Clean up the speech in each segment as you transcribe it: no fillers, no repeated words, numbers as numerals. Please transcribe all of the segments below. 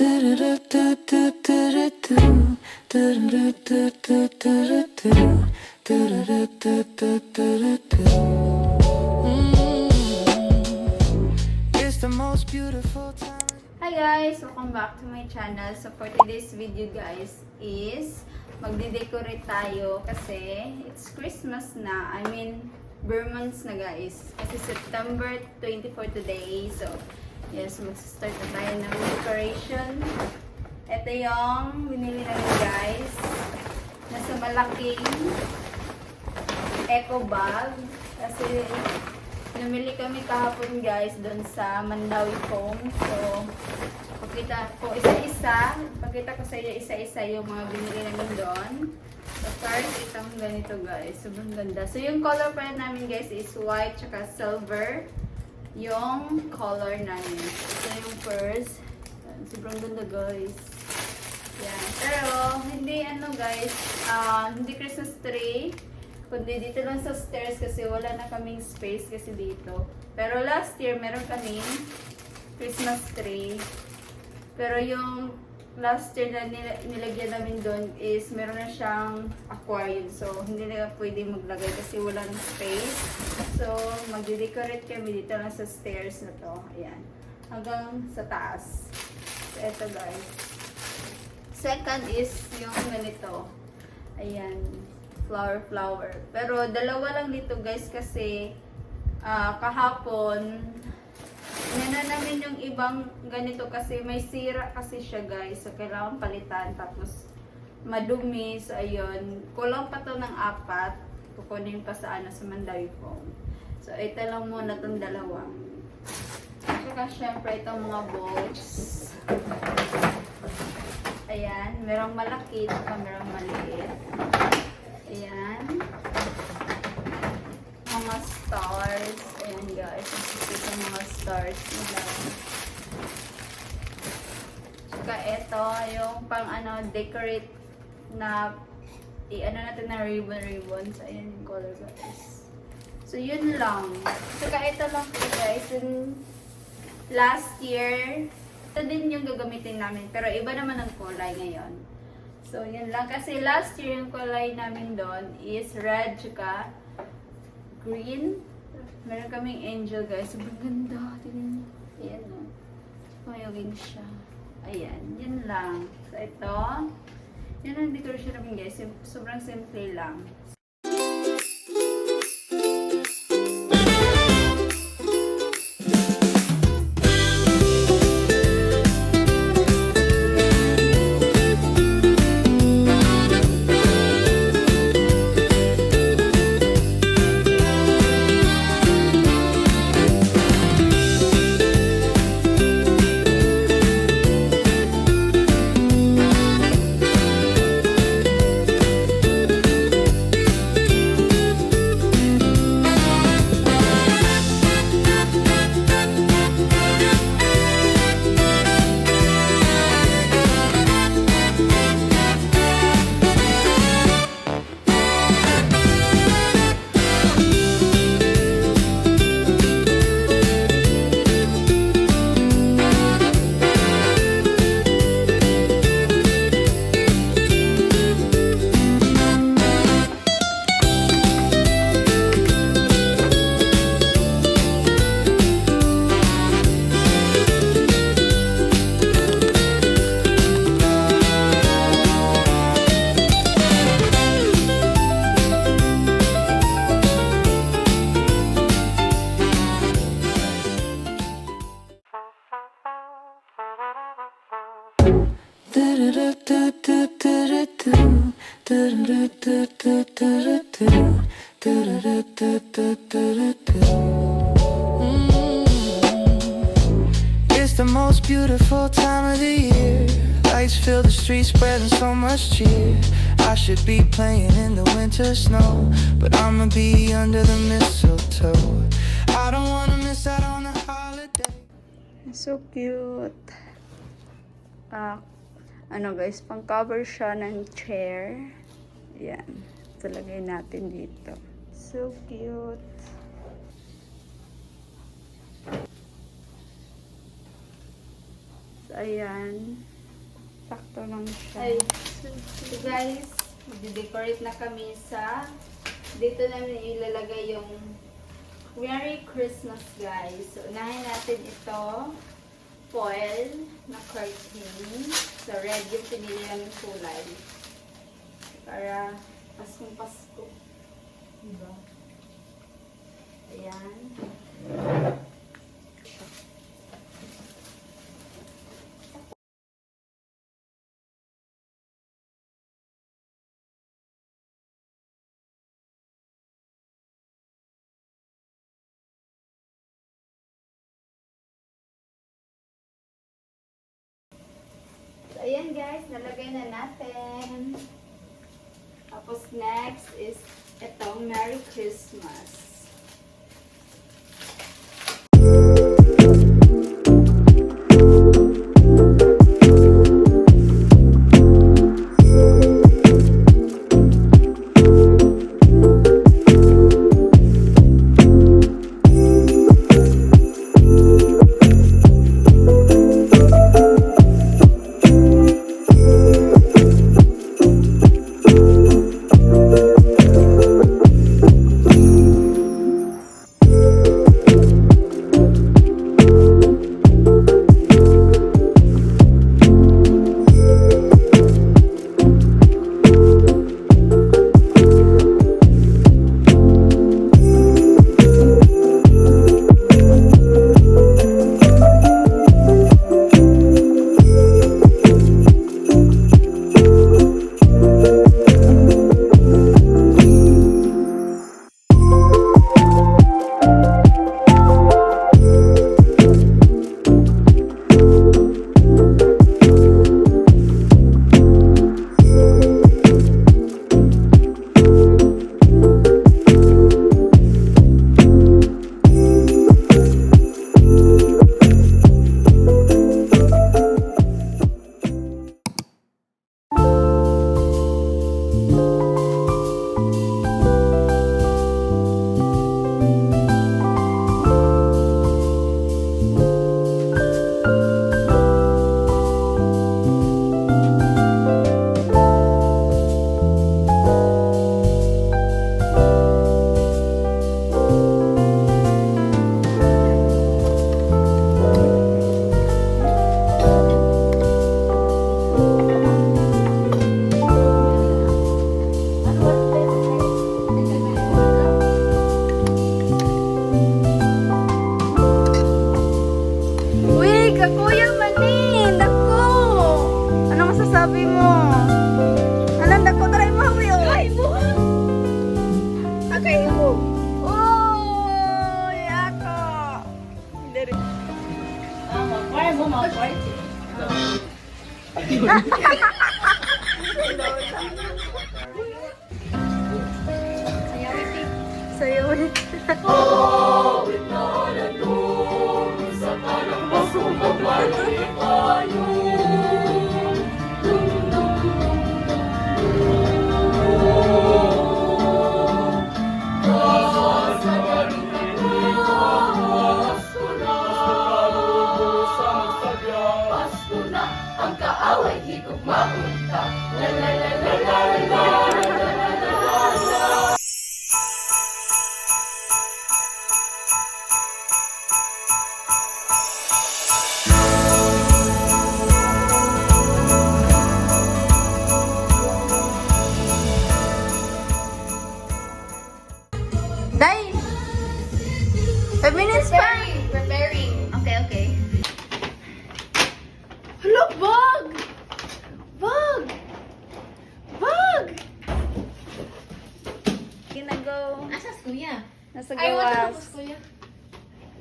It's the most beautiful time. Hi guys! Welcome back to my channel. So for today's video guys is magde-decorate tayo kasi it's Christmas na. I mean, bare months na guys. Kasi September 24 today. So yes, mag-start na tayo ng decoration. Ito yung binili namin guys. Nasa malaking eco bag. Kasi namili kami kahapon guys doon sa Mandawi Foam. So, pakita ko isa-isa. Pakita ko sa inyo isa-isa yung mga binili namin doon. So, first, itong ganito guys. Sobrang ganda. So, yung color pa namin guys is white tsaka silver. Yung color namin. Ito yung first. Sobrang ganda guys. Yan. Pero, hindi ano guys, hindi Christmas tree. Kundi dito lang sa stairs kasi wala na kaming space kasi dito. Pero last year, meron kaming Christmas tree. Pero yung last year na nilagyan namin doon is meron na siyang aquarium. So, hindi na pwede maglagay kasi wala na space. So, magde-decorate kami dito lang sa stairs na to. Ayan. Hanggang sa taas. So, eto guys. Second is yung ganito. Ayan. Flower. Pero dalawa lang dito guys kasi kahapon nana namin yung ibang ganito kasi may sira kasi siya guys. So kailangan palitan tapos madumi. So ayun, kulang pa to ng 4. Kukunin pa sa sa Mandawi Foam. So ito lang muna tong dalawa. Saka syempre itong mga bowls. Ayan, merong malaki at merong maliit. Ayan. Mga stars. Ayan guys. Ito yung mga stars nila. Saka ito, yung pang decorate na i-ano natin na ribbon. So, ayan yung color guys. So, yun lang. Saka ito lang po guys. Yung last year, ito din yung gagamitin namin. Pero iba naman ang kulay ngayon. So, yun lang. Kasi last year, yung kulay namin doon is red, tsaka green. Meron kaming angel, guys. Sobrang ganda. Tingnan nyo. Ayan, no. Mayogin siya. Ayan. Yun lang. So, ito. Yun ang decoration namin, guys. Sobrang simple lang. It's the most beautiful time of the year. Lights fill the streets, spreading so much cheer. I should be playing in the winter snow, but I'ma be under the mistletoe. I don't wanna miss out on the holiday. So cute. Ano guys, pang cover siya ng chair. Yan. Talagay natin dito. So cute. So, ayan. Sakto lang siya. Ay, So guys, mag-decorate na kami sa dito namin ilalagay yung Merry Christmas guys. So unahin natin ito foil na curtain. So red yung pinili namin kulay. Para Paskong Pasko. Diba? Ayan. So, ayan guys, nalagay na natin. Tapos next is itong Merry Christmas. Uy, kakuya manin! Dako! Ano masasabi mo? Anong dako taray mo? Ay mo! Akay mo! Uy! Ako! Dari. mag-fire mo, mag-fire. Sa'yo ulit. Day! 5 minutes pa! Preparing. Okay, okay. Hello, bug! Bug! Bug! Ginago. Asas kuya? Nasa Ay, wala gawas. tapos kuya.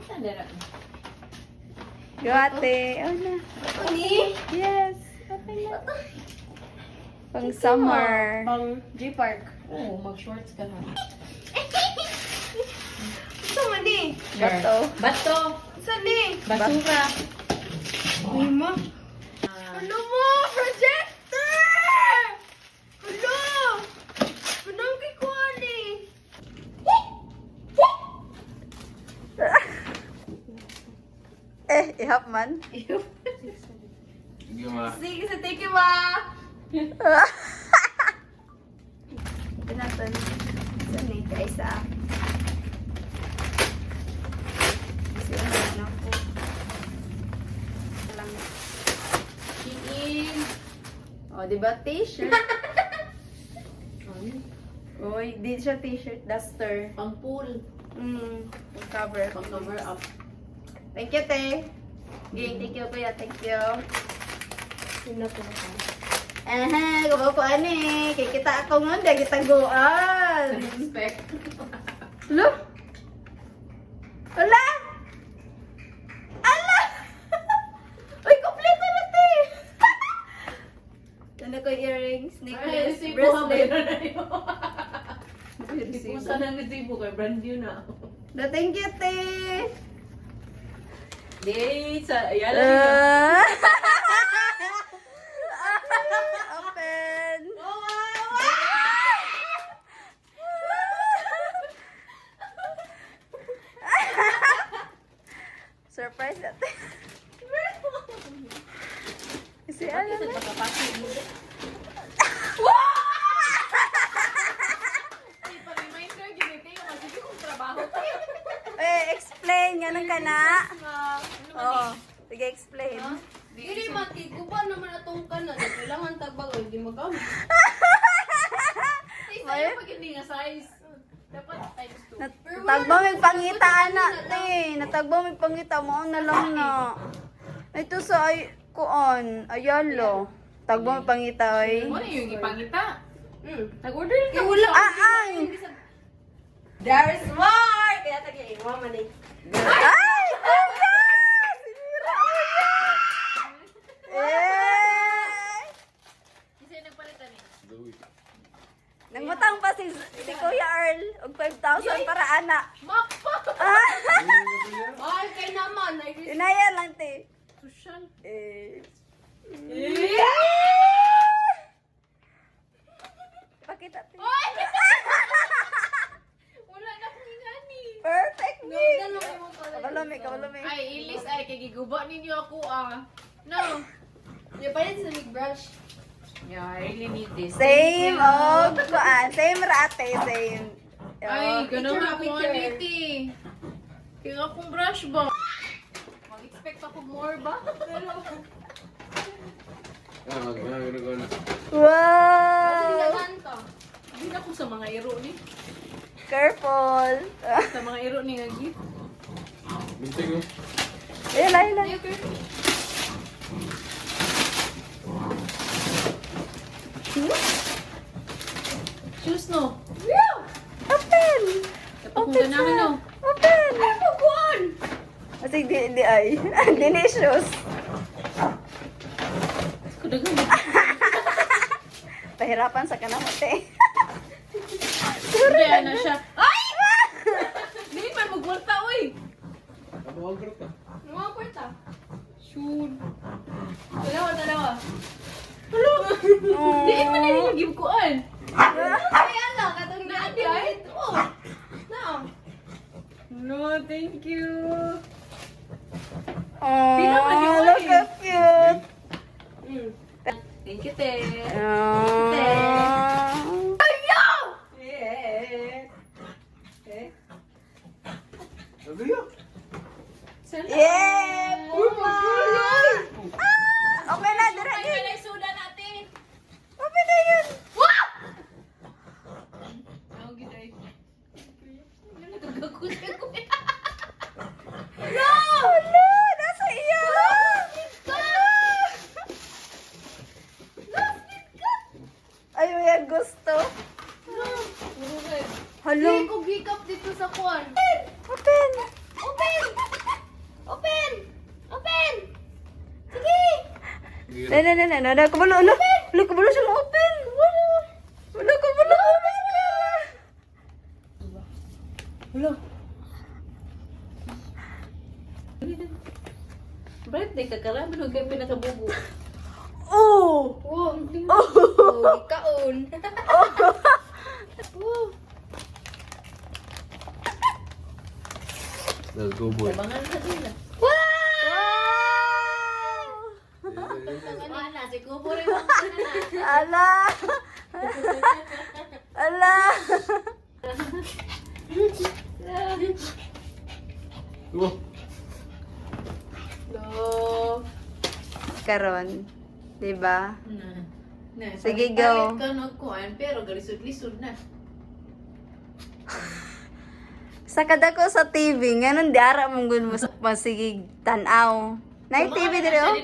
Saan dara? Gawate. Oh na. Ani? Yes. Okay na. Pang summer. Pang G-Park. Oo, mag-shorts ka na. Saan man ni? Bato. Bato. Saan ni? Basura. Uy mo. Ano mo? Projector! Ano? Anong kikuha ni? Ihap man. Sige ma. Sige, sa thank you, ma. Ito natin. Saan eh? Kaisa. Kasi ano po. Lang. Shein. O, diba? T-shirt. Uy, di siya t-shirt. Duster. Pang pool. Pang cover. Pang cover up. Thank you, te. Okay, thank you, kuya. Thank you. Yun na po ako. Kumaw ko ani. Kay kita ako nga, di kita goan. Respect. Lo? Wala? Ala! Uy, kompleto na, te. Ano ko earrings, necklace, bracelet. Kung saan ang resibo kay brand new na. Thank you, te. Di, sa, ayan lang. Open. Surprise natin. Kasi ano na. Pagkapasok mo. Reminder, ginito yung sige kong trabaho. Explain. Ganun ka na. Oo. Sige, explain. Dili mati, kuba naman atong kanan. Kailangan tagbagay, di magamit. Sa'yo pag hindi nga size. Dapat times 2. Natagbo may pangita, anak, te. Natagbo may pangita mo. Na lang na. Ito sa kuon. Ayalo. Tagbo may pangita, ay. Ano yung ipangita? Nag-order lang ka. Wala. Ay! There's more! Kaya tagay, mama na Ay! Kuya! Sinira mo yan! Eh! Kasi nagpalitan eh. Nangutang pa si Kuya Earl. Og 5,000 para anak. Makpa! Ah! Ay, kay naman. Inaya lang, te. Social. Eh. Pakita, te. Wala na akong ingani. Perfect, No, me. dalawa mo pala. Kabalumi, kabalumi. Ay, ilis ay, kay giguba ninyo ako No. Yung pa rin sa big brush. Yeah, I really need this. Same, og kuan. Same rate, same. Ay, Oh. ganun Picture, ako picture. aniti. Kaya akong brush ba? Mag-expect ako more ba? Pero, Gano'n. Wow! ka. Hindi na ako sa mga iro ni. Careful. Sa mga iro ni nga gift. Bintig mo. Ayun, ayun, ayun. Shoes no. Open! Kapag kung ganahan no. Open! Ay, maguan! Kasi di ay. Delicious. Kudagan. Pahirapan sa kanamote. Kaya na siya. Ay! Hindi man magwalta, oy! Ano ang grupo? Mga kwarta. Shoot. Dalawa. Oh. Di man na yung gibkuan. Ay, ano? Katong naadi ay. Oh. No, thank you. Pino man yun, Oh, look eh. how cute. Thank you, te. Oh. Sabi niyo. Yeah! Puma! Ah! Okay na, dire. Ay, wala suda natin. Okay na yun. Ako giday. Nagagagutin ko. No! No! Nasa iyo! Ay, may gusto. Hello? Hindi ko gigap dito sa kwan. Open! Sige! Na, kabalo, ano? Wala, kabalo siya ma-open. Wala, kabalo. Wala. Birthday ka karami nung kayo pinakabubo. Oh! Wow. Oh! Kaon. Let's go boy. Abangan ka din. Wow! ikubo rin mo na. Ala! Ala! Diba? Lo. Karon, di ba? Na. Sige, go. Palit ka ng kuan, pero galisod-lisod na. Sa kada ko sa TV, ngayon di ara mong gun mo sa pasigig tanaw. Na TV dire oh.